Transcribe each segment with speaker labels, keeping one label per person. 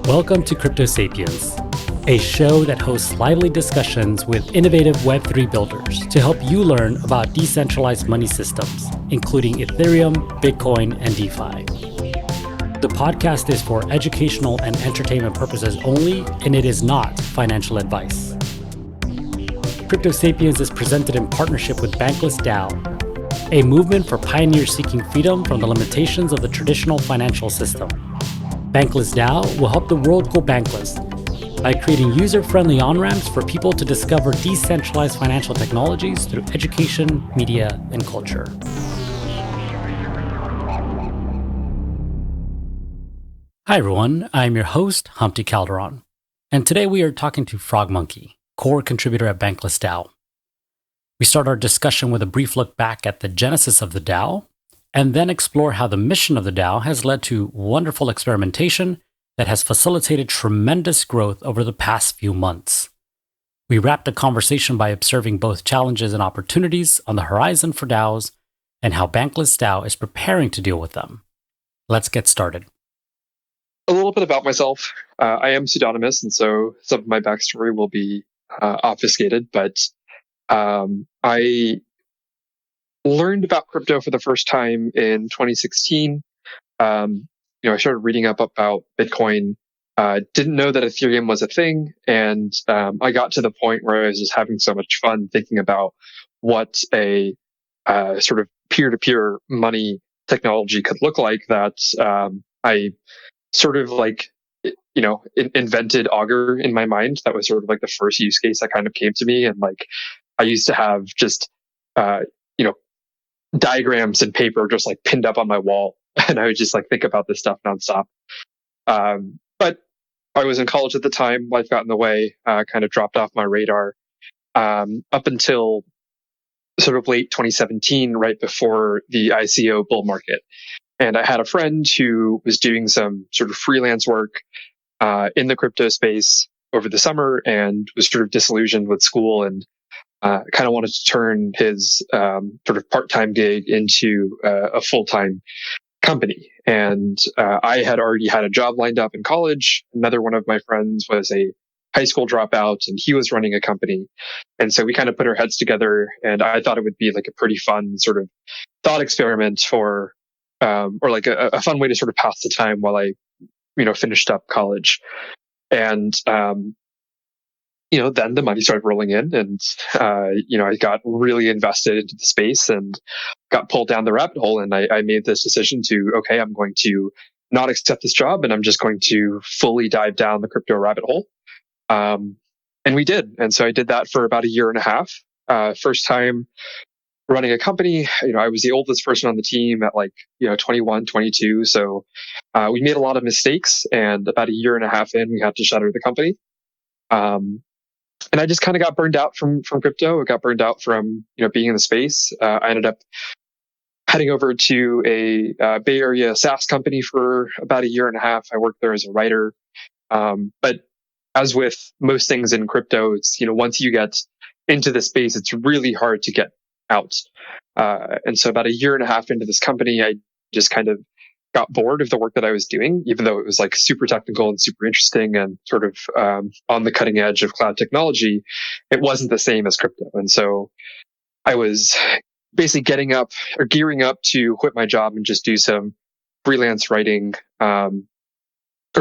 Speaker 1: Welcome to Crypto Sapiens, a show that hosts lively discussions with innovative Web3 builders to help you learn about decentralized money systems, including Ethereum, Bitcoin, and DeFi. The podcast is for educational and entertainment purposes only, and it is not financial advice. Crypto Sapiens is presented in partnership with Bankless DAO, a movement for pioneers seeking freedom from the limitations of the traditional financial system. Bankless DAO will help the world go bankless by creating user-friendly on-ramps for people to discover decentralized financial technologies through education, media, and culture. Hi everyone, I'm your host, Humpty Calderon, and today we are talking to Frogmonkee, core contributor at Bankless DAO. We start our discussion with a brief look back at the genesis of the DAO, and then explore how the mission of the DAO has led to wonderful experimentation that has facilitated tremendous growth over the past few months. We wrapped the conversation by observing both challenges and opportunities on the horizon for DAOs and how Bankless DAO is preparing to deal with them. Let's get started.
Speaker 2: A little bit about myself. I am pseudonymous, and so some of my backstory will be obfuscated, but I learned about crypto for the first time in 2016. I started reading up about Bitcoin, didn't know that Ethereum was a thing, and I got to the point where I was just having so much fun thinking about what a sort of peer-to-peer money technology could look like that I sort of invented Augur in my mind. That was sort of like the first use case that kind of came to me. And I used to have just, diagrams and paper just pinned up on my wall. And I would just think about this stuff nonstop. But I was in college at the time. Life got in the way, kind of dropped off my radar, up until sort of late 2017, right before the ICO bull market. And I had a friend who was doing some sort of freelance work in the crypto space over the summer and was sort of disillusioned with school and kind of wanted to turn his sort of part-time gig into a full-time company. And I had already had a job lined up in college. Another one of my friends was a high school dropout and he was running a company. And so we kind of put our heads together, and I thought it would be a pretty fun sort of thought experiment for a fun way to sort of pass the time while I, finished up college. And, then the money started rolling in and, I got really invested into the space and got pulled down the rabbit hole. And I made this decision okay, I'm going to not accept this job and I'm just going to fully dive down the crypto rabbit hole. And we did. And so I did that for about a year and a half. First time running a company, I was the oldest person on the team at 21, 22. So we made a lot of mistakes, and about a year and a half in, we had to shutter the company. And I just kind of got burned out from crypto. I got burned out from, being in the space. I ended up heading over to a Bay Area SaaS company for about a year and a half. I worked there as a writer. But as with most things in crypto, it's, once you get into the space, it's really hard to get out. And so about a year and a half into this company, I just kind of got bored of the work that I was doing, even though it was super technical and super interesting and sort of on the cutting edge of cloud technology. It wasn't the same as crypto. And so I was basically gearing up to quit my job and just do some freelance writing, or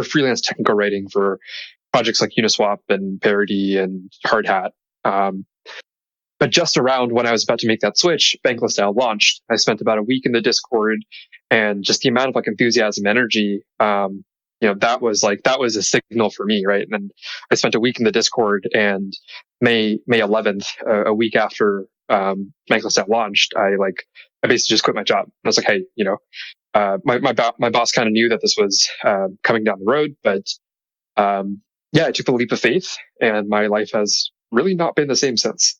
Speaker 2: freelance technical writing for projects like Uniswap and Parity and Hard Hat. But just around when I was about to make that switch, Bankless DAO launched. I spent about a week in the Discord, and just the amount of enthusiasm, energy, that was a signal for me, right? And then I spent a week in the Discord, and May 11th, a week after Bankless DAO launched, I basically just quit my job. I was like, hey, my boss kind of knew that this was coming down the road, but I took the leap of faith, and my life has really not been the same since.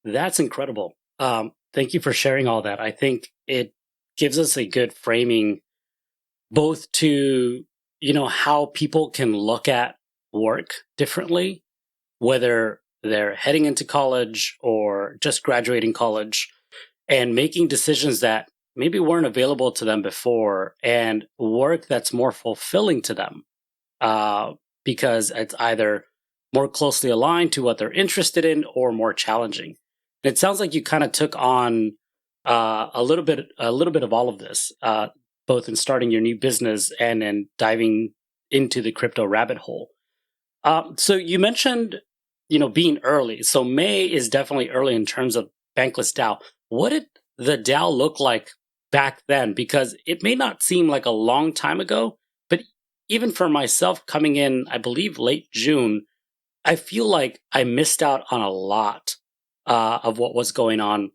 Speaker 1: That's incredible. Thank you for sharing all that. I think it gives us a good framing both to, how people can look at work differently, whether they're heading into college or just graduating college, and making decisions that maybe weren't available to them before and work that's more fulfilling to them. because it's either more closely aligned to what they're interested in or more challenging. And it sounds like you kind of took on a little bit of all of this, both in starting your new business and in diving into the crypto rabbit hole. So you mentioned, being early. So May is definitely early in terms of Bankless DAO. What did the DAO look like back then? Because it may not seem like a long time ago, but even for myself coming in, I believe late June, I feel like I missed out on a lot of what was going on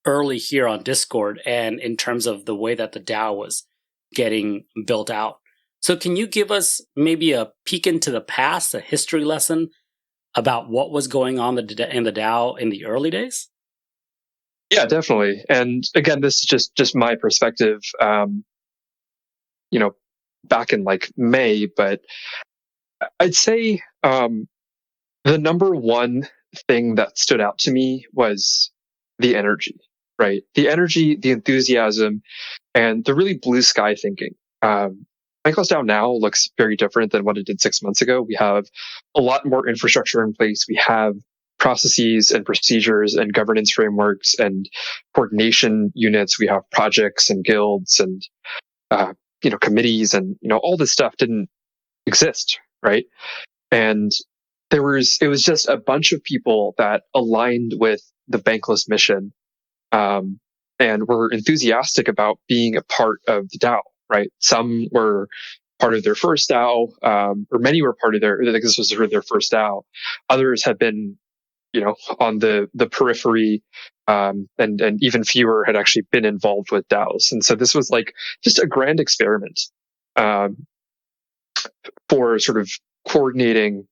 Speaker 1: early here on Discord and in terms of the way that the DAO was getting built out. So can you give us maybe a peek into the past, a history lesson about what was going on in the DAO in the early days?
Speaker 2: Yeah, definitely. And again, this is just my perspective, back in like May, but I'd say the number one thing that stood out to me was the energy, right? The energy, the enthusiasm, and the really blue sky thinking. Bankless DAO now looks very different than what it did 6 months ago. We have a lot more infrastructure in place. We have processes and procedures and governance frameworks and coordination units. We have projects and guilds and committees, and all this stuff didn't exist, right? And it was just a bunch of people that aligned with the Bankless mission, and were enthusiastic about being a part of the DAO, right? Some were part of their first DAO, or many were part of this was their first DAO. Others had been, on the periphery, and even fewer had actually been involved with DAOs. And so this was like just a grand experiment, for sort of coordinating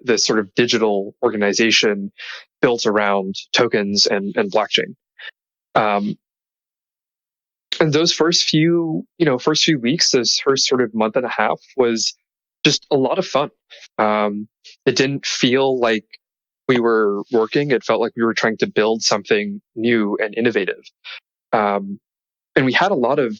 Speaker 2: this sort of digital organization built around tokens and blockchain. And those first few weeks, this first sort of month and a half was just a lot of fun. It didn't feel like we were working. It felt like we were trying to build something new and innovative. And we had a lot of,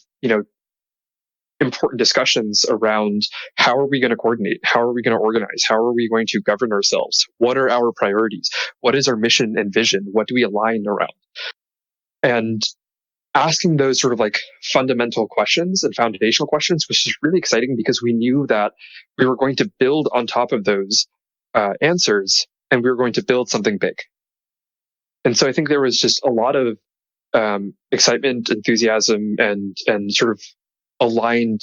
Speaker 2: important discussions around how are we going to coordinate? How are we going to organize? How are we going to govern ourselves? What are our priorities? What is our mission and vision? What do we align around? And asking those sort of like fundamental questions and foundational questions was just really exciting, because we knew that we were going to build on top of those answers, and we were going to build something big. And so I think there was just a lot of excitement, enthusiasm, and sort of aligned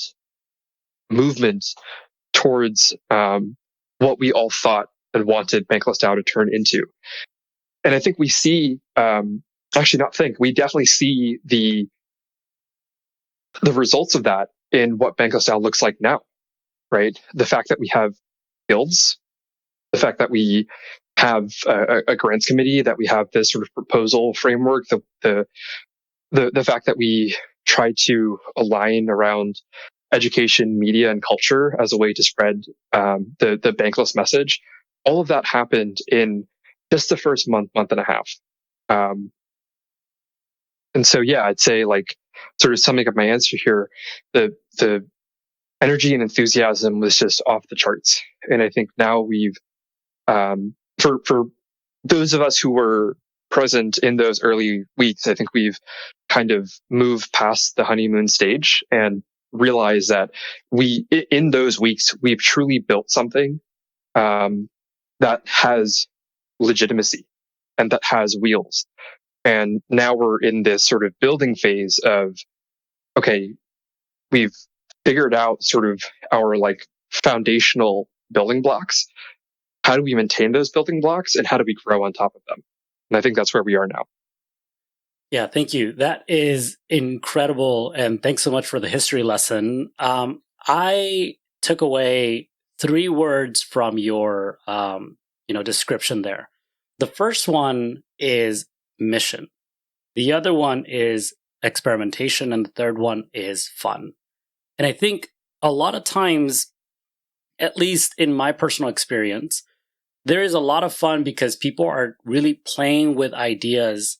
Speaker 2: movement towards what we all thought and wanted Bankless DAO to turn into. And I think we see, we definitely see the results of that in what Bankless DAO looks like now, right? The fact that we have guilds, the fact that we have a grants committee, that we have this sort of proposal framework, the fact that we try to align around education, media, and culture as a way to spread the Bankless message. All of that happened in just the first month and a half. And so, yeah, I'd say, like, sort of summing up my answer here, the energy and enthusiasm was just off the charts. And I think now we've, for those of us who were present in those early weeks, I think we've kind of moved past the honeymoon stage and realized that in those weeks, we've truly built something that has legitimacy and that has wheels. And now we're in this sort of building phase of, okay, we've figured out sort of our like foundational building blocks. How do we maintain those building blocks, and how do we grow on top of them? And I think that's where we are now.
Speaker 1: Yeah, thank you. That is incredible. And thanks so much for the history lesson. I took away 3 words from your description there. The first one is mission. The other one is experimentation, and the third one is fun. And I think a lot of times, at least in my personal experience, there is a lot of fun because people are really playing with ideas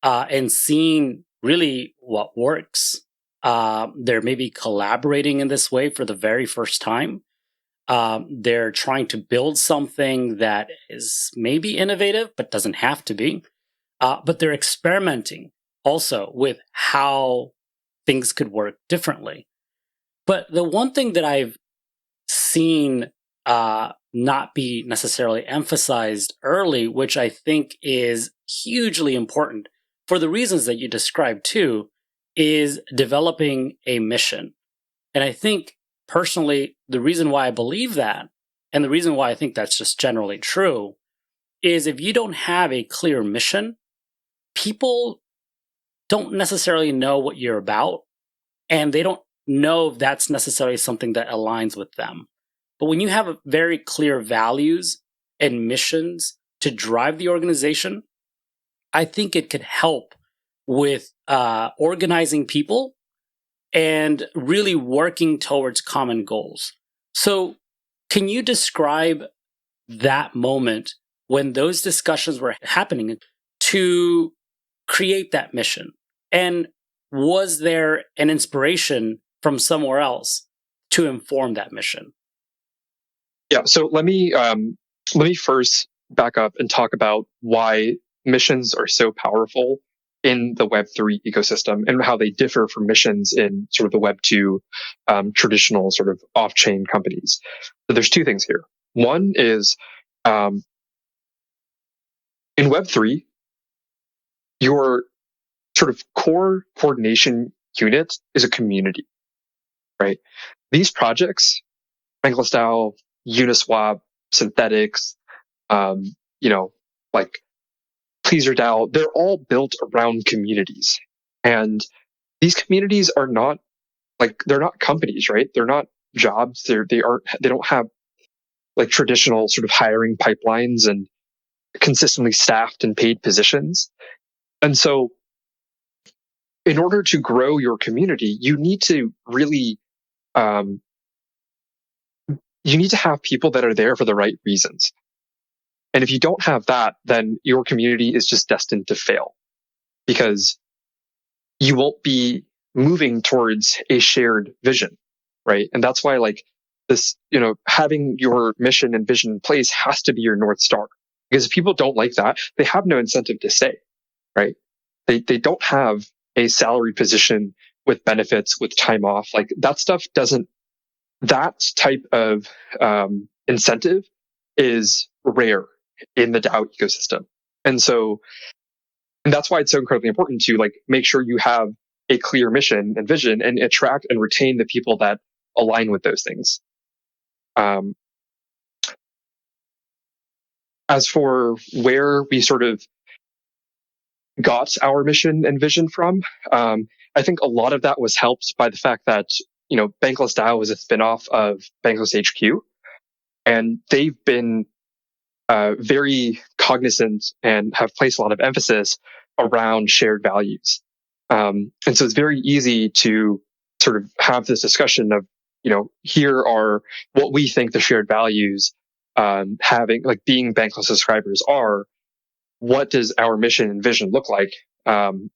Speaker 1: and seeing really what works. They're maybe collaborating in this way for the very first time. They're trying to build something that is maybe innovative, but doesn't have to be. But they're experimenting also with how things could work differently. But the one thing that I've seen not be necessarily emphasized early, which I think is hugely important for the reasons that you described too, is developing a mission. And I think personally, the reason why I believe that, and the reason why I think that's just generally true, is if you don't have a clear mission, people don't necessarily know what you're about, and they don't know if that's necessarily something that aligns with them. But when you have very clear values and missions to drive the organization, I think it could help with organizing people and really working towards common goals. So, can you describe that moment when those discussions were happening to create that mission? And was there an inspiration from somewhere else to inform that mission?
Speaker 2: Yeah. So let me first back up and talk about why missions are so powerful in the Web3 ecosystem and how they differ from missions in sort of the Web2 traditional sort of off-chain companies. So there's two things here. One is in Web3, your sort of core coordination unit is a community, right? These projects, Bankless DAO, Uniswap, Synthetics, like Pleaser DAO, they're all built around communities. And these communities are not they're not companies, right? They're not jobs. They don't have like traditional sort of hiring pipelines and consistently staffed and paid positions. And so in order to grow your community, you need to really, you need to have people that are there for the right reasons. And if you don't have that, then your community is just destined to fail because you won't be moving towards a shared vision, right? And that's why like this, having your mission and vision in place has to be your North Star. Because if people don't like that, they have no incentive to stay, right? They don't have a salary position with benefits, with time off. Like that stuff doesn't, that type of incentive is rare in the DAO ecosystem. And that's why it's so incredibly important to like make sure you have a clear mission and vision and attract and retain the people that align with those things. As for where we sort of got our mission and vision from, I think a lot of that was helped by the fact that, Bankless DAO is a spinoff of Bankless HQ, and they've been very cognizant and have placed a lot of emphasis around shared values. And so it's very easy to sort of have this discussion of, here are what we think the shared values, having like being Bankless subscribers are. What does our mission and vision look like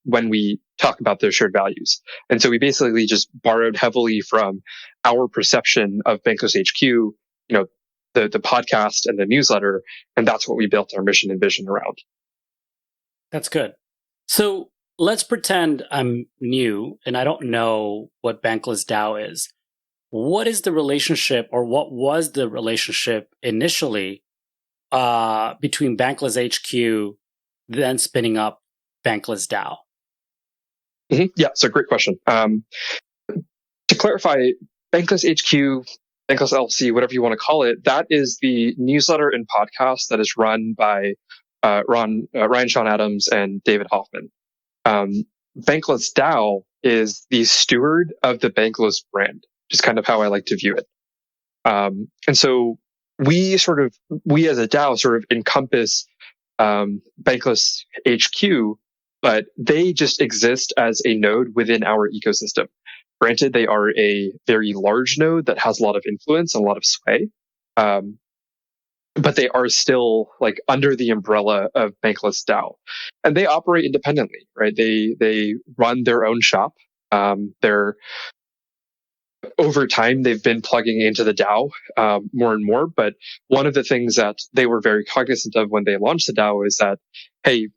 Speaker 2: when we talk about those shared values? And so we basically just borrowed heavily from our perception of Bankless HQ, the podcast and the newsletter, and that's what we built our mission and vision around.
Speaker 1: That's good. So let's pretend I'm new and I don't know what Bankless DAO is. What is the relationship, or what was the relationship initially between Bankless HQ, then spinning up Bankless DAO?
Speaker 2: Mm-hmm. Yeah, so great question. To clarify, Bankless HQ, Bankless LC, whatever you want to call it, that is the newsletter and podcast that is run by Ryan Sean Adams and David Hoffman. Bankless DAO is the steward of the Bankless brand, which is kind of how I like to view it. And so we as a DAO sort of encompass Bankless HQ, but they just exist as a node within our ecosystem. Granted, they are a very large node that has a lot of influence and a lot of sway, but they are still like under the umbrella of Bankless DAO, and they operate independently, right? They run their own shop. They're over time, they've been plugging into the DAO more and more. But one of the things that they were very cognizant of when they launched the DAO is that, hey,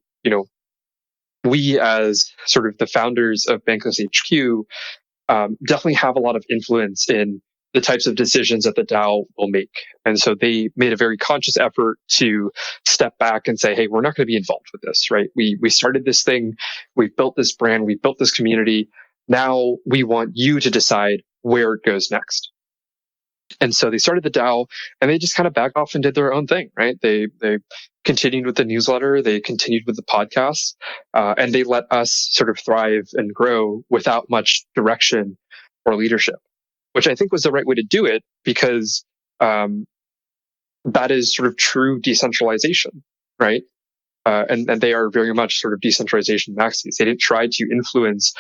Speaker 2: we as sort of the founders of Bankless HQ definitely have a lot of influence in the types of decisions that the DAO will make. And so they made a very conscious effort to step back and say, hey, we're not going to be involved with this, right? We started this thing, we've built this brand, we've built this community. Now we want you to decide where it goes next. And so they started the DAO and they just kind of backed off and did their own thing, right? They continued with the newsletter, they continued with the podcast, and they let us sort of thrive and grow without much direction or leadership, which I think was the right way to do it because that is sort of true decentralization, right? And they are very much sort of decentralization maxis. They didn't try to influence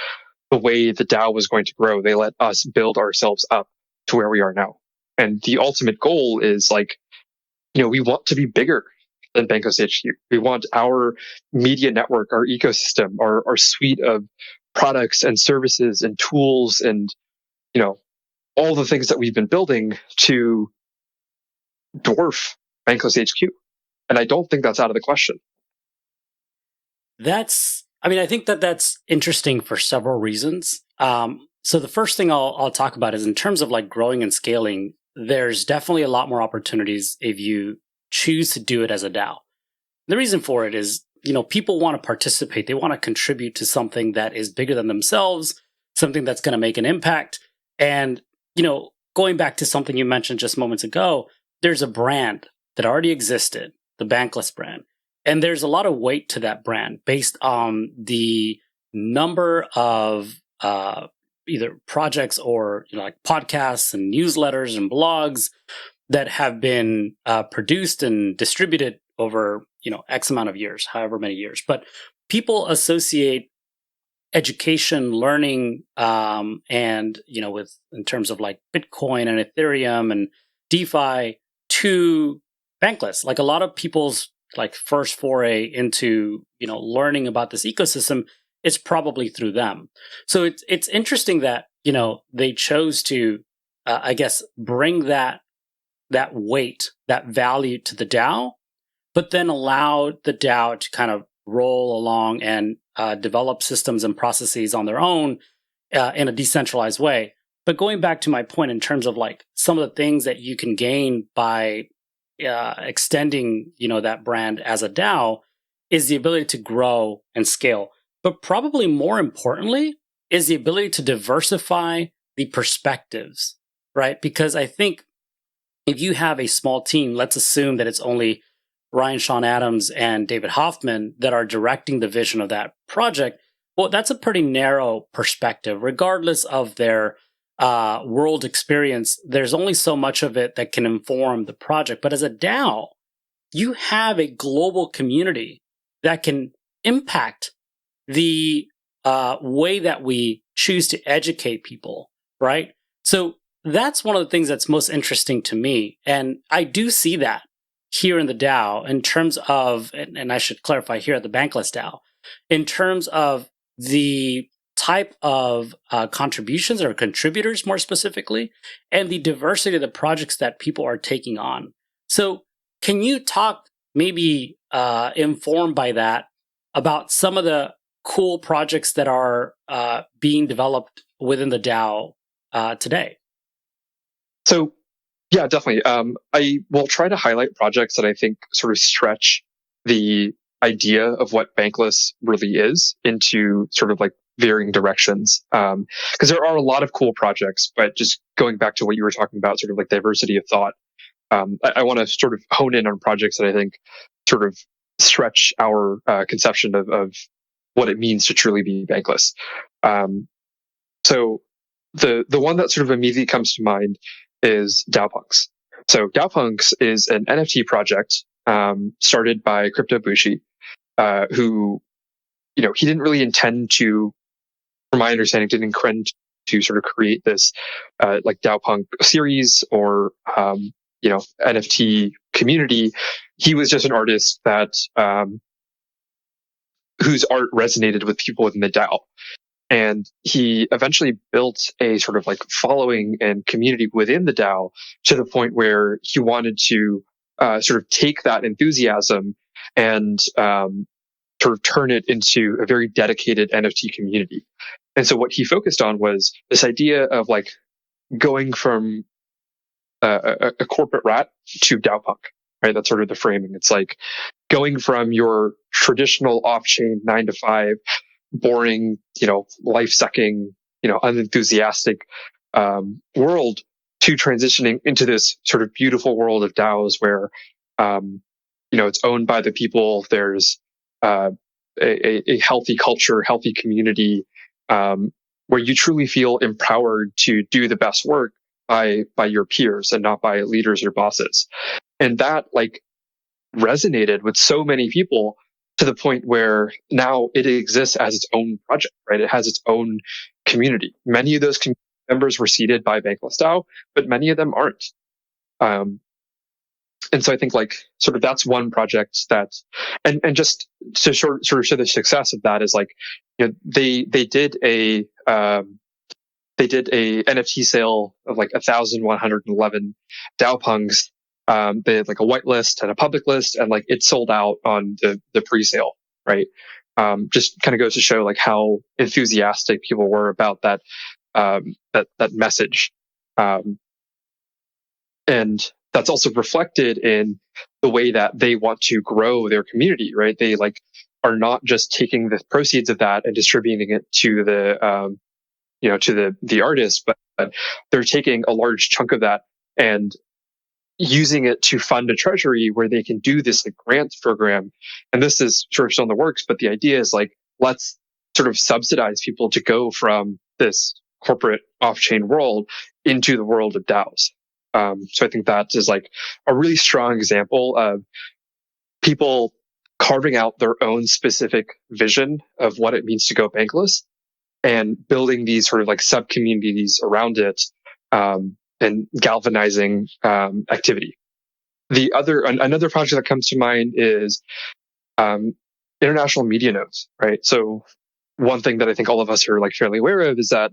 Speaker 2: the way the DAO was going to grow. They let us build ourselves up to where we are now. And the ultimate goal is we want to be bigger than Bankless HQ. We want our media network, our ecosystem, our suite of products and services and tools and, all the things that we've been building to dwarf Bankless HQ. And I don't think that's out of the question.
Speaker 1: I think that's interesting for several reasons. So the first thing I'll talk about is in terms of growing and scaling, there's definitely a lot more opportunities if you choose to do it as a DAO. The reason for it is, people want to participate. They want to contribute to something that is bigger than themselves, something that's going to make an impact. And, going back to something you mentioned just moments ago, there's a brand that already existed, the Bankless brand. And there's a lot of weight to that brand based on the number of either projects or podcasts and newsletters and blogs that have been produced and distributed over X amount of years, however many years. But people associate education, learning, and with in terms of Bitcoin and Ethereum and DeFi to Bankless. A lot of people's first foray into learning about this ecosystem is probably through them. So it's interesting that they chose to bring that weight, that value to the DAO, but then allow the DAO to kind of roll along and develop systems and processes on their own in a decentralized way. But going back to my point in terms of some of the things that you can gain by extending, that brand as a DAO is the ability to grow and scale. But probably more importantly is the ability to diversify the perspectives, right? Because I think if you have a small team, let's assume that it's only Ryan Sean Adams and David Hoffman that are directing the vision of that project. Well, that's a pretty narrow perspective, regardless of their world experience. There's only so much of it that can inform the project. But as a DAO, you have a global community that can impact the way that we choose to educate people, right? So that's one of the things that's most interesting to me. And I do see that here in the DAO in terms of, and I should clarify here at the Bankless DAO, in terms of the type of contributions or contributors more specifically, and the diversity of the projects that people are taking on. So can you talk, maybe informed by that, about some of the cool projects that are being developed within the DAO today?
Speaker 2: So, yeah, definitely. I will try to highlight projects that I think sort of stretch the idea of what Bankless really is into sort of varying directions. Because there are a lot of cool projects, but just going back to what you were talking about, sort of diversity of thought, I want to sort of hone in on projects that I think sort of stretch our conception of what it means to truly be Bankless. So the one that sort of immediately comes to mind is DAOpunks. So DAOpunks is an NFT project started by Crypto Bushi, who, he didn't really intend to, from my understanding, didn't intend to sort of create this DAOpunk series or NFT community. He was just an artist that whose art resonated with people within the DAO. And he eventually built a sort of like following and community within the DAO to the point where he wanted to sort of take that enthusiasm and sort of turn it into a very dedicated NFT community. And so what he focused on was this idea of like going from a corporate rat to DAOpunk, right? That's sort of the framing. It's like going from your traditional off-chain 9 to 5, boring, life-sucking, unenthusiastic world to transitioning into this sort of beautiful world of DAOs where, it's owned by the people. There's a healthy culture, healthy community, where you truly feel empowered to do the best work by your peers and not by leaders or bosses. And that like resonated with so many people to the point where now it exists as its own project, right? It has its own community. Many of those community members were seeded by Bankless DAO, but many of them aren't. And so I think like sort of that's one project that, and just to sort of show the success of that is like, they did a NFT sale of like 1,111 DAOpunks. They had like a whitelist and a public list, and like it sold out on the pre-sale, right? Just kind of goes to show like how enthusiastic people were about that message, and that's also reflected in the way that they want to grow their community, right? They like are not just taking the proceeds of that and distributing it to the to the artist, but they're taking a large chunk of that and using it to fund a treasury where they can do this like grants program. And this is sort of still in the works, but the idea is like, let's sort of subsidize people to go from this corporate off-chain world into the world of DAOs. So I think that is like a really strong example of people carving out their own specific vision of what it means to go bankless and building these sort of like sub communities around it, and galvanizing activity. Another project that comes to mind is international media nodes, right? So one thing that I think all of us are like fairly aware of is that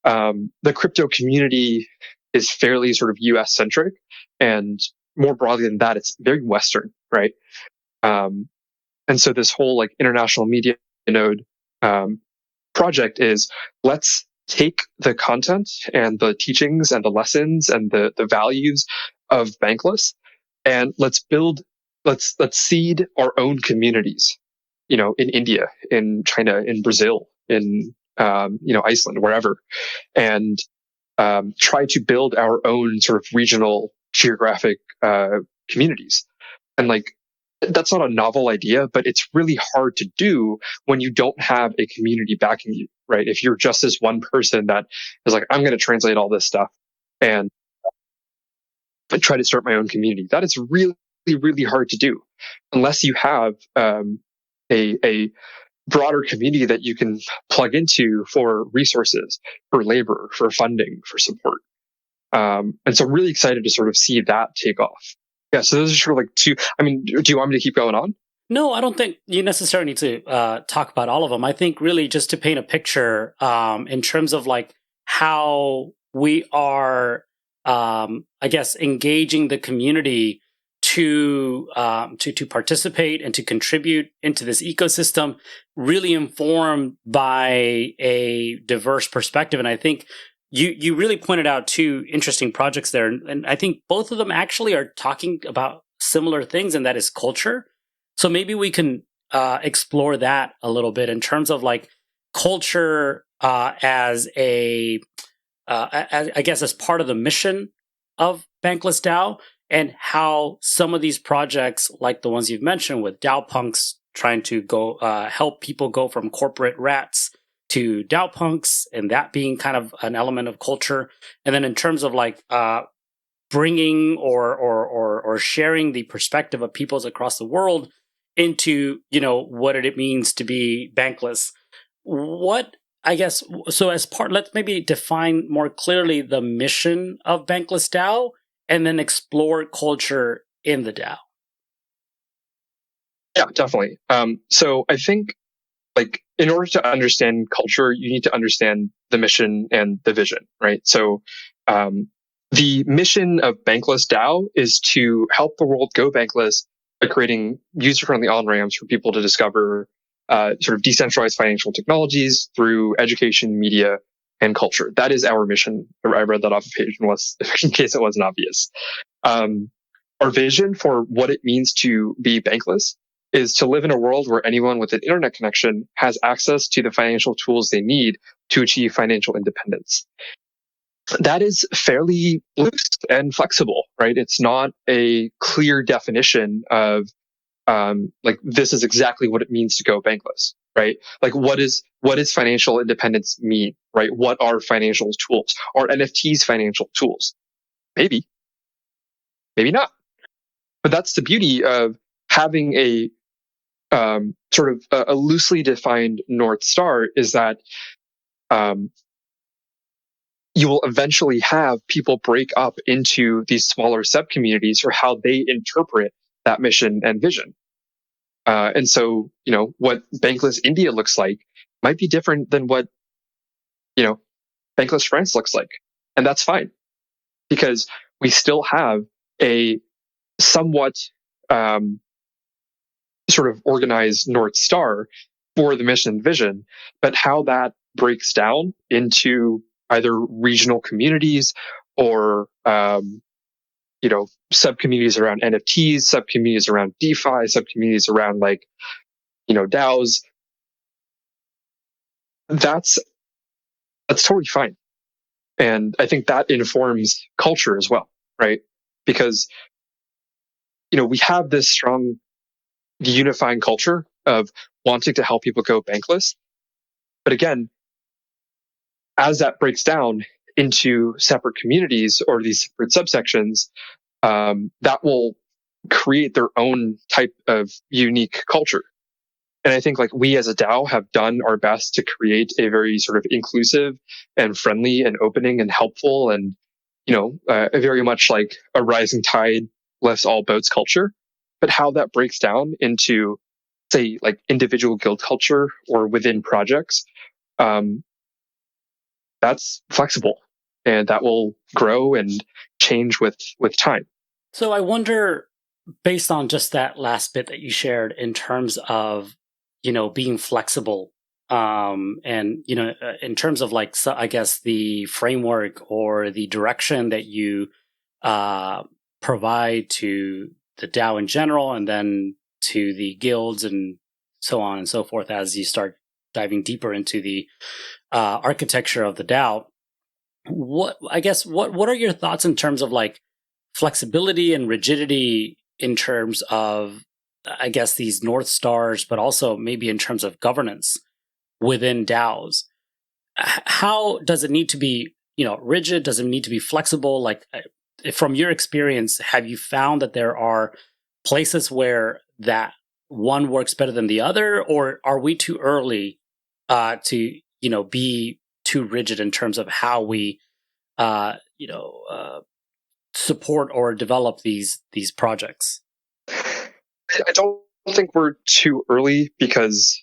Speaker 2: the crypto community is fairly sort of US centric, and more broadly than that, it's very Western, right? And so this whole like international media node project is, let's take the content and the teachings and the lessons and the values of Bankless, and let's seed our own communities, in India, in China, in Brazil, in Iceland, wherever, and try to build our own sort of regional geographic communities. And like, that's not a novel idea, but it's really hard to do when you don't have a community backing you, right? If you're just this one person that is like, I'm going to translate all this stuff and try to start my own community, that is really, really hard to do unless you have a broader community that you can plug into for resources, for labor, for funding, for support. And so I'm really excited to sort of see that take off. Yeah, so those are sort of like two. I mean, do you want me to keep going on?
Speaker 1: No, I don't think you necessarily need to talk about all of them. I think really just to paint a picture in terms of like how we are, I guess, engaging the community to participate and to contribute into this ecosystem, really informed by a diverse perspective. And I think you really pointed out two interesting projects there. And I think both of them actually are talking about similar things, and that is culture. So maybe we can explore that a little bit in terms of like culture as I guess, as part of the mission of Bankless DAO, and how some of these projects, like the ones you've mentioned with DAOpunks, trying to go help people go from corporate rats to DAOpunks, and that being kind of an element of culture. And then in terms of like bringing or sharing the perspective of peoples across the world into, what it means to be bankless. What, I guess, so as part, let's maybe define more clearly the mission of Bankless DAO and then explore culture in the DAO.
Speaker 2: Yeah, definitely. So I think like in order to understand culture, you need to understand the mission and the vision, right? So the mission of Bankless DAO is to help the world go bankless by creating user-friendly on-ramps for people to discover sort of decentralized financial technologies through education, media, and culture. That is our mission. I read that off a page in case it wasn't obvious. Our vision for what it means to be bankless is to live in a world where anyone with an internet connection has access to the financial tools they need to achieve financial independence. That is fairly loose and flexible, right? It's not a clear definition of like this is exactly what it means to go bankless, right? Like what is financial independence mean, right? What are financial tools? Are NFTs financial tools? Maybe not. But that's the beauty of having a sort of a loosely defined North Star, is that you will eventually have people break up into these smaller sub-communities for how they interpret that mission and vision. And so, what Bankless India looks like might be different than what, Bankless France looks like. And that's fine, because we still have a somewhat sort of organized North Star for the mission and vision, but how that breaks down into either regional communities or sub-communities around NFTs, sub-communities around DeFi, sub-communities around DAOs. That's totally fine. And I think that informs culture as well, right? Because we have this strong unifying culture of wanting to help people go bankless. But again, as that breaks down into separate communities or these separate subsections, that will create their own type of unique culture. And I think we as a DAO have done our best to create a very sort of inclusive and friendly and opening and helpful and, very much like a rising tide lifts all boats culture. But how that breaks down into, say, individual guild culture or within projects, that's flexible, and that will grow and change with time.
Speaker 1: So I wonder, based on just that last bit that you shared in terms of, being flexible, and, in terms of I guess the framework or the direction that you provide to the DAO in general, and then to the guilds and so on and so forth as you start diving deeper into the architecture of the DAO. What are your thoughts in terms of flexibility and rigidity in terms of, I guess, these North Stars, but also maybe in terms of governance within DAOs? How does it need to be, rigid? Does it need to be flexible? From your experience, have you found that there are places where that one works better than the other, or are we too early to be too rigid in terms of how we support or develop these projects?
Speaker 2: I don't think we're too early, because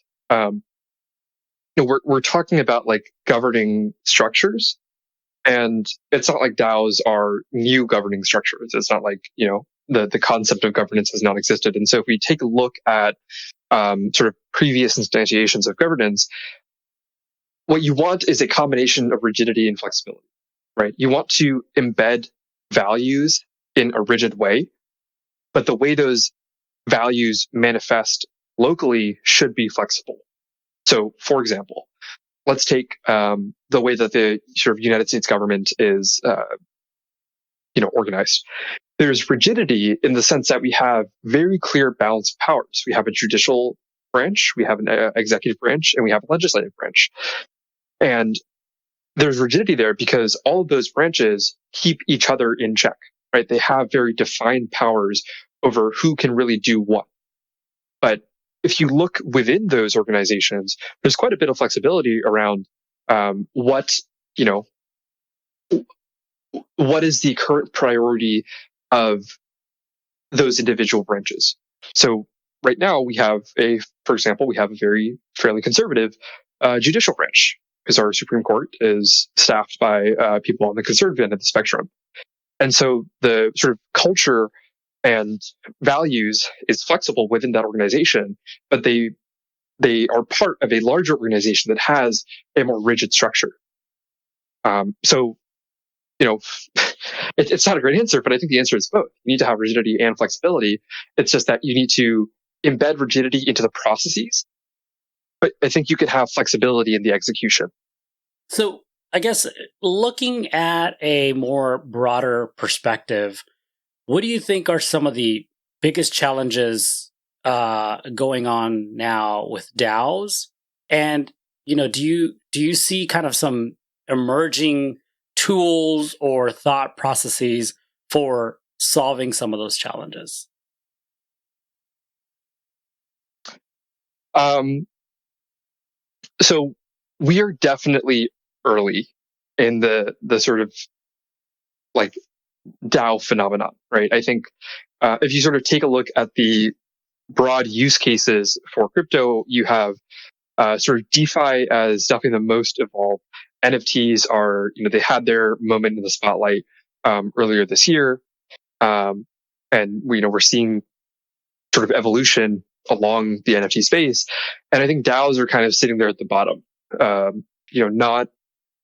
Speaker 2: we're talking about governing structures, and it's not like DAOs are new governing structures. It's not the concept of governance has not existed. And so if we take a look at sort of previous instantiations of governance, what you want is a combination of rigidity and flexibility, right? You want to embed values in a rigid way, but the way those values manifest locally should be flexible. So, for example, let's take the way that the sort of United States government is, organized. There's rigidity in the sense that we have very clear balance of powers. We have a judicial branch, we have an executive branch, and we have a legislative branch. And there's rigidity there because all of those branches keep each other in check, right? They have very defined powers over who can really do what. But if you look within those organizations, there's quite a bit of flexibility around what is the current priority of those individual branches. So right now for example, we have a very fairly conservative judicial branch, because our Supreme Court is staffed by people on the conservative end of the spectrum. And so the sort of culture and values is flexible within that organization, but they are part of a larger organization that has a more rigid structure. So, it's not a great answer, but I think the answer is both. You need to have rigidity and flexibility. It's just that you need to embed rigidity into the processes, but I think you could have flexibility in the execution.
Speaker 1: So I guess looking at a more broader perspective, what do you think are some of the biggest challenges going on now with DAOs? And do you see kind of some emerging tools or thought processes for solving some of those challenges?
Speaker 2: So we are definitely early in the sort of like DAO phenomenon, right? I think if you sort of take a look at the broad use cases for crypto, you have sort of DeFi as definitely the most evolved. NFTs are, they had their moment in the spotlight earlier this year, and we're seeing sort of evolution along the NFT space. And I think DAOs are kind of sitting there at the bottom, not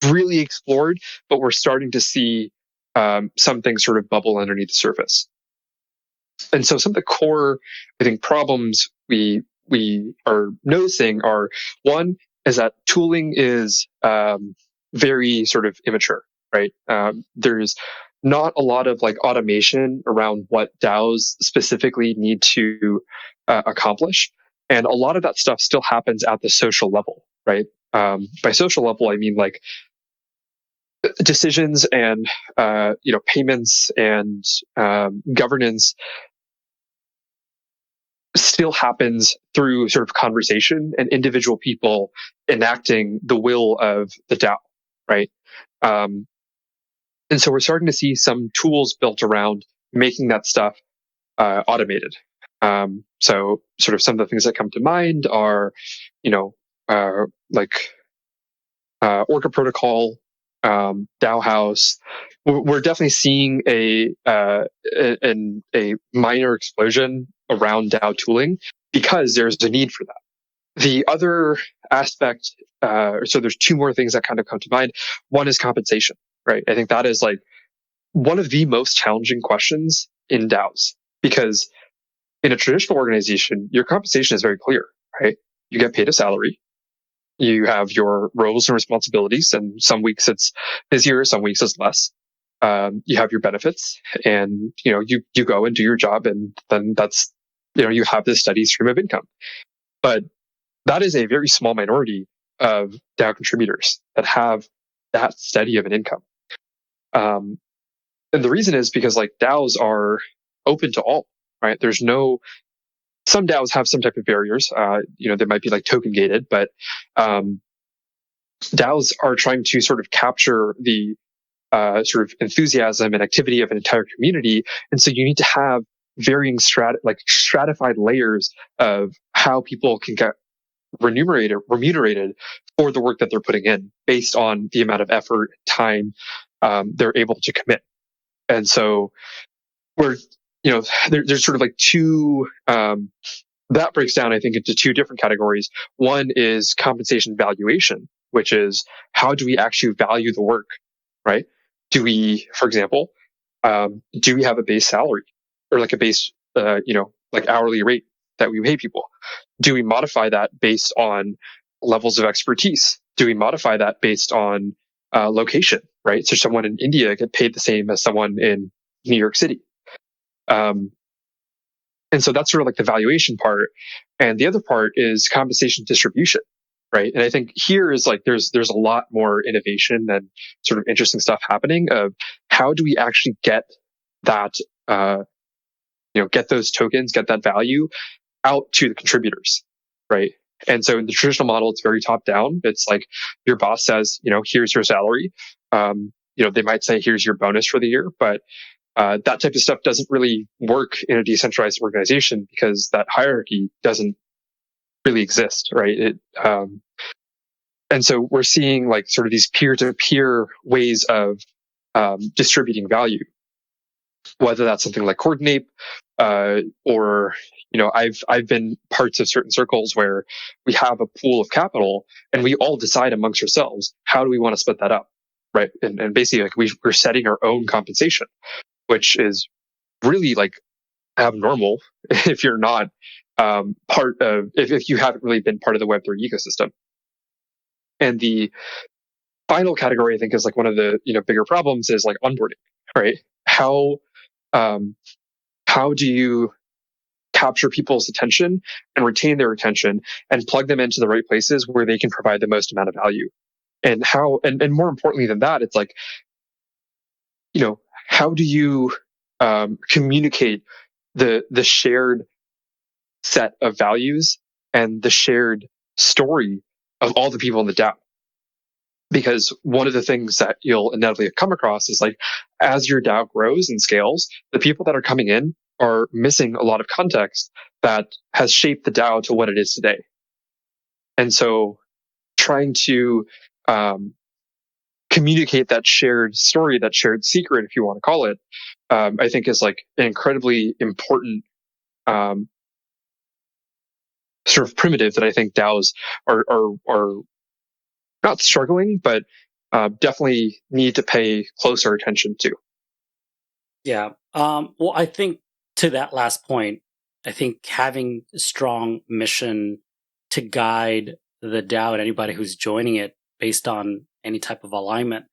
Speaker 2: really explored, but we're starting to see some things sort of bubble underneath the surface. And so some of the core, I think, problems we are noticing are, one is that tooling is very sort of immature, right? There's not a lot of like automation around what DAOs specifically need to accomplish. And a lot of that stuff still happens at the social level, right? By social level, I mean like decisions and payments and governance still happens through sort of conversation and individual people enacting the will of the DAO, right? And so we're starting to see some tools built around making that stuff automated. So sort of some of the things that come to mind are, like Orca Protocol, DAO House. We're definitely seeing a minor explosion around DAO tooling because there's a need for that. The other aspect, so there's two more things that kind of come to mind. One is compensation, right? I think that is like one of the most challenging questions in DAOs, because in a traditional organization, your compensation is very clear, right? You get paid a salary. You have your roles and responsibilities, and some weeks it's busier, some weeks it's less. You have your benefits, and you go and do your job, and then that's you have this steady stream of income. But that is a very small minority of DAO contributors that have that steady of an income. And the reason is because like DAOs are open to all, right? Some DAOs have some type of barriers. They might be like token gated, but DAOs are trying to sort of capture the sort of enthusiasm and activity of an entire community. And so you need to have varying stratified layers of how people can get remunerated for the work that they're putting in based on the amount of effort, time they're able to commit. And so there's sort of like two, that breaks down, I think, into two different categories. One is compensation valuation, which is how do we actually value the work, right? Do we, for example, do we have a base salary or like a base, like hourly rate that we pay people? Do we modify that based on levels of expertise? Do we modify that based on location, right? So someone in India get paid the same as someone in New York City. And so that's sort of like the valuation part. And the other part is compensation distribution, right? And I think here is like there's a lot more innovation and sort of interesting stuff happening of how do we actually get that, get those tokens, get that value out to the contributors, right? And so in the traditional model, it's very top down. It's like your boss says, here's your salary. They might say, here's your bonus for the year, but that type of stuff doesn't really work in a decentralized organization because that hierarchy doesn't really exist, right? And so we're seeing like sort of these peer-to-peer ways of distributing value, whether that's something like Coordinate, or I've been parts of certain circles where we have a pool of capital and we all decide amongst ourselves how do we want to split that up, right? And basically, like we're setting our own compensation, which is really like abnormal if you're not part of if you haven't really been part of the Web3 ecosystem. And the final category, I think, is like one of the bigger problems is like onboarding, right? How do you capture people's attention and retain their attention and plug them into the right places where they can provide the most amount of value? And how, and more importantly than that, it's like, how do you communicate the shared set of values and the shared story of all the people in the DAO? Because one of the things that you'll inevitably come across is like, as your DAO grows and scales, the people that are coming in are missing a lot of context that has shaped the DAO to what it is today. And so trying to communicate that shared story, that shared secret, if you want to call it, I think is like an incredibly important sort of primitive that I think DAOs are not struggling, but definitely need to pay closer attention to.
Speaker 1: Yeah. Well, I think to that last point, I think having a strong mission to guide the DAO and anybody who's joining it based on any type of alignment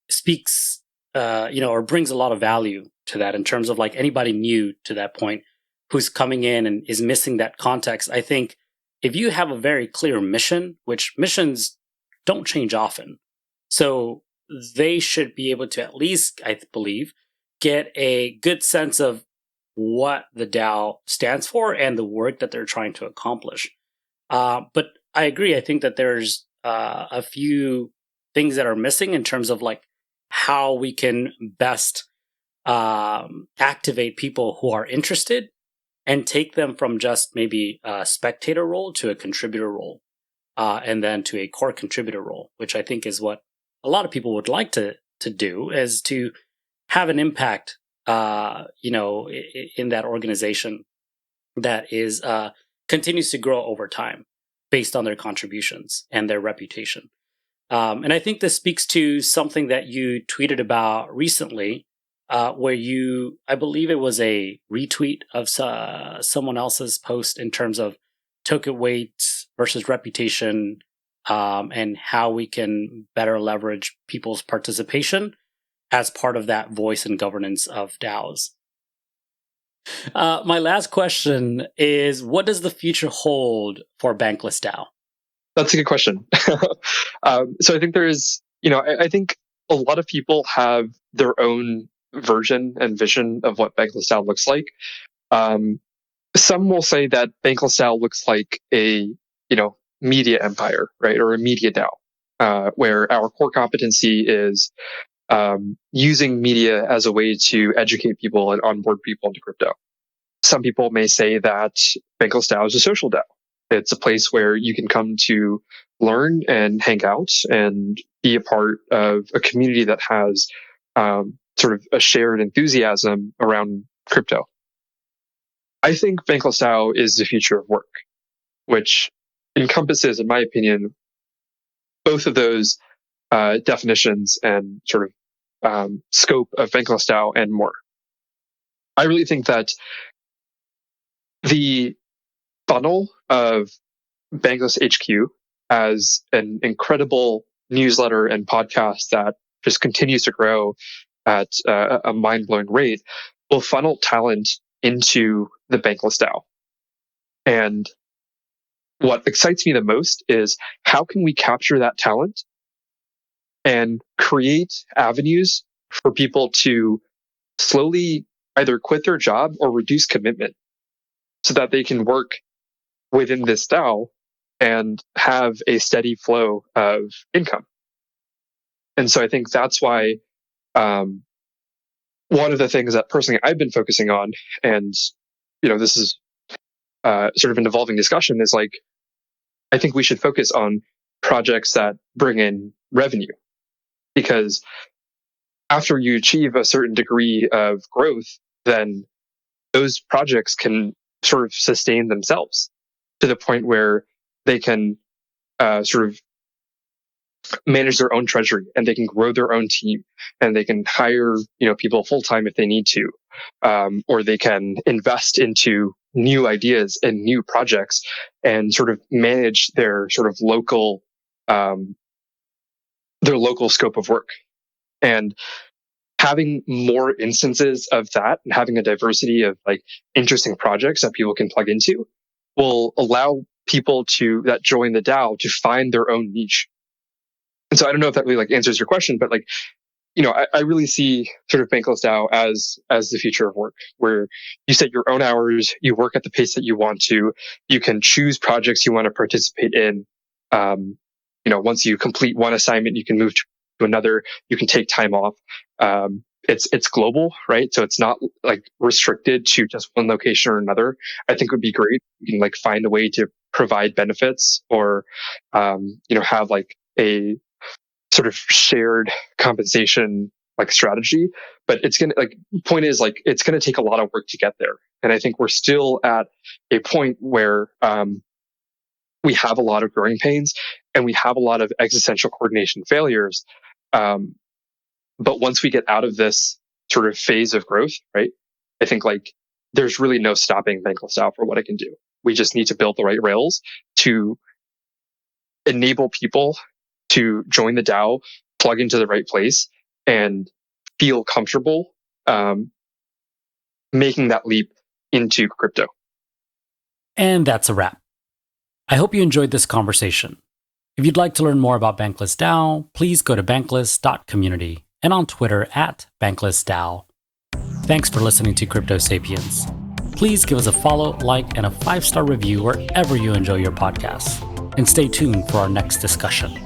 Speaker 1: speaks, or brings a lot of value to that in terms of like anybody new to that point who's coming in and is missing that context. I think if you have a very clear mission, which missions don't change often, so they should be able to at least, I believe, get a good sense of what the DAO stands for and the work that they're trying to accomplish. But I agree. I think that there's a few things that are missing in terms of like how we can best activate people who are interested and take them from just maybe a spectator role to a contributor role, and then to a core contributor role, which I think is what a lot of people would like to do, is to have an impact, in that organization that is continues to grow over time based on their contributions and their reputation. And I think this speaks to something that you tweeted about recently, where I believe it was a retweet of someone else's post in terms of token weight versus reputation, and how we can better leverage people's participation as part of that voice and governance of DAOs. My last question is, what does the future hold for Bankless DAO?
Speaker 2: That's a good question. So I think there's, I think a lot of people have their own version and vision of what Bankless DAO looks like. Some will say that Bankless DAO looks like a, media empire, right? Or a media DAO, where our core competency is using media as a way to educate people and onboard people into crypto. Some people may say that Bankless DAO is a social DAO. It's a place where you can come to learn and hang out and be a part of a community that has sort of a shared enthusiasm around crypto. I think Bankless DAO is the future of work, which encompasses, in my opinion, both of those definitions and sort of scope of Bankless DAO and more. I really think that the funnel of Bankless HQ as an incredible newsletter and podcast that just continues to grow at a mind-blowing rate will funnel talent into the Bankless DAO. And what excites me the most is how can we capture that talent and create avenues for people to slowly either quit their job or reduce commitment so that they can work within this DAO and have a steady flow of income. And so I think that's why one of the things that personally I've been focusing on, and this is sort of an evolving discussion is like, I think we should focus on projects that bring in revenue, because after you achieve a certain degree of growth, then those projects can sort of sustain themselves to the point where they can sort of manage their own treasury, and they can grow their own team, and they can hire people full time if they need to, or they can invest into new ideas and new projects and sort of manage their sort of local scope of work. And having more instances of that and having a diversity of like interesting projects that people can plug into will allow people that join the DAO to find their own niche. And so I don't know if that really like answers your question, but like, I really see sort of Bankless DAO as the future of work, where you set your own hours, you work at the pace that you want to, you can choose projects you want to participate in. Once you complete one assignment, you can move to another, you can take time off. It's global, right? So it's not like restricted to just one location or another. I think would be great. You can like find a way to provide benefits or, have like a sort of shared compensation like strategy, but it's going to point is like, it's going to take a lot of work to get there. And I think we're still at a point where, we have a lot of growing pains and we have a lot of existential coordination failures. But once we get out of this sort of phase of growth, right, I think like there's really no stopping Bankless DAO for what it can do. We just need to build the right rails to enable people to join the DAO, plug into the right place, and feel comfortable making that leap into crypto.
Speaker 1: And that's a wrap. I hope you enjoyed this conversation. If you'd like to learn more about Bankless DAO, please go to bankless.community and on Twitter @BanklessDAO. Thanks for listening to Crypto Sapiens. Please give us a follow, like, and a 5-star review wherever you enjoy your podcasts. And stay tuned for our next discussion.